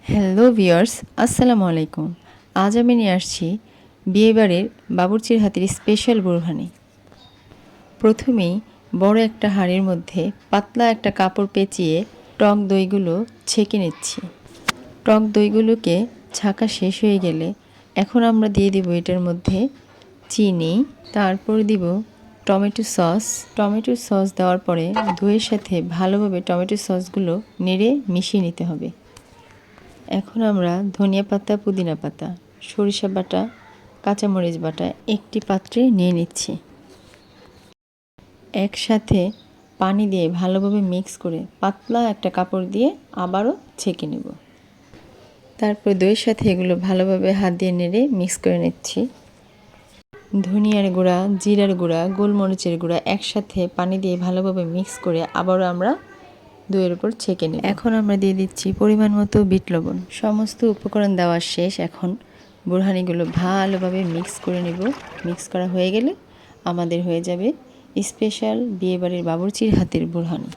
Hello viewers, আসসালামু আলাইকুম। আজ আমি নিয়ে আসছি বিয়েবাড়ির বাবুর্চির হাতের স্পেশাল বুরহানি। প্রথমেই বড় একটা হাঁড়ির মধ্যে পাতলা একটা কাপড় পেঁচিয়ে টক দইগুলো ছেঁকে নিচ্ছি। টক দইগুলোকে ছাঁকা শেষ হয়ে গেলে এখন আমরা দিয়ে দিব এটার মধ্যে চিনি, তারপর দিব টমেটো সস। টমেটো সস দেওয়ার পরে দইয়ের সাথে ভালোভাবে টমেটো সসগুলো নেড়ে মিশিয়ে নিতে হবে। এখন আমরা ধনিয়া পাতা, পুদিনা পাতা, সরিষা বাটা, কাঁচামরিচ বাটা একটি পাত্রে নিয়ে নিচ্ছি। একসাথে পানি দিয়ে ভালোভাবে মিক্স করে পাতলা একটা কাপড় দিয়ে আবারও ছেঁকে নেব। তারপর দইয়ের সাথে এগুলো ভালোভাবে হাত দিয়ে নেড়ে মিক্স করে নিচ্ছি। ধনিয়ার গুঁড়া, জিরার গুঁড়া, গোলমরিচের গুঁড়া একসাথে পানি দিয়ে ভালোভাবে মিক্স করে আবারও আমরা দইয়ের উপর ছেঁকে নেব। এখন আমরা দিয়ে দিচ্ছি পরিমাণ মতো বিট লবণ। সমস্ত উপকরণ দেওয়া শেষ। এখন বুরহানিগুলো ভালোভাবে মিক্স করে নেব। মিক্স করা হয়ে গেলে আমাদের হয়ে যাবে স্পেশাল বিয়েবাড়ির বাবুর্চির হাতের বুরহানি।